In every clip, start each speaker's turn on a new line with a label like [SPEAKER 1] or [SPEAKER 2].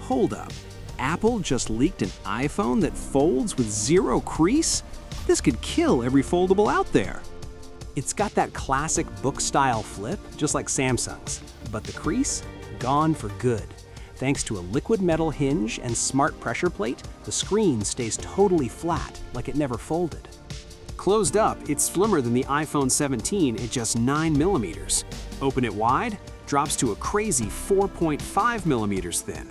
[SPEAKER 1] Hold up. Apple just leaked an iPhone that folds with zero crease? This could kill every foldable out there. It's got that classic book-style flip, just like Samsung's, but the crease? Gone for good. Thanks to a liquid metal hinge and smart pressure plate, the screen stays totally flat, like it never folded. Closed up, it's slimmer than the iPhone 17 at just 9mm. Open it wide, drops to a crazy 4.5mm thin.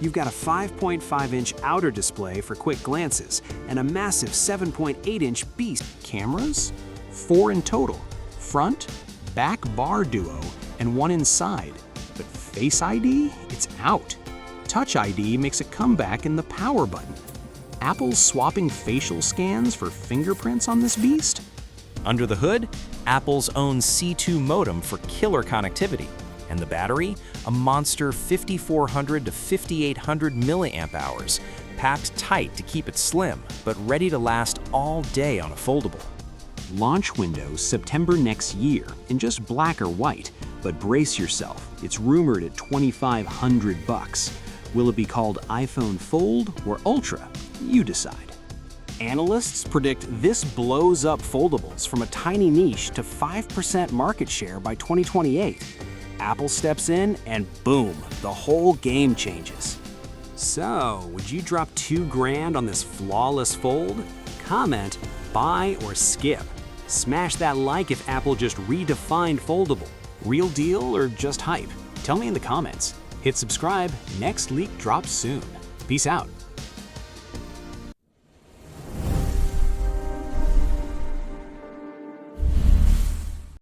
[SPEAKER 1] You've got a 5.5-inch outer display for quick glances and a massive 7.8-inch beast. Cameras? 4 in total. Front, back bar duo, and one inside. But Face ID? It's out. Touch ID makes a comeback in the power button. Apple's swapping facial scans for fingerprints on this beast? Under the hood, Apple's own C2 modem for killer connectivity. And the battery? A monster 5,400 to 5,800 milliamp hours, packed tight to keep it slim, but ready to last all day on a foldable. Launch window September next year in just black or white, but brace yourself, it's rumored at $2,500. Will it be called iPhone Fold or Ultra? You decide. Analysts predict this blows up foldables from a tiny niche to 5% market share by 2028. Apple steps in and boom, the whole game changes. So, would you drop $2,000 on this flawless fold? Comment, buy, or skip. Smash that like if Apple just redefined foldable. Real deal or just hype? Tell me in the comments. Hit subscribe, next leak drops soon. Peace out.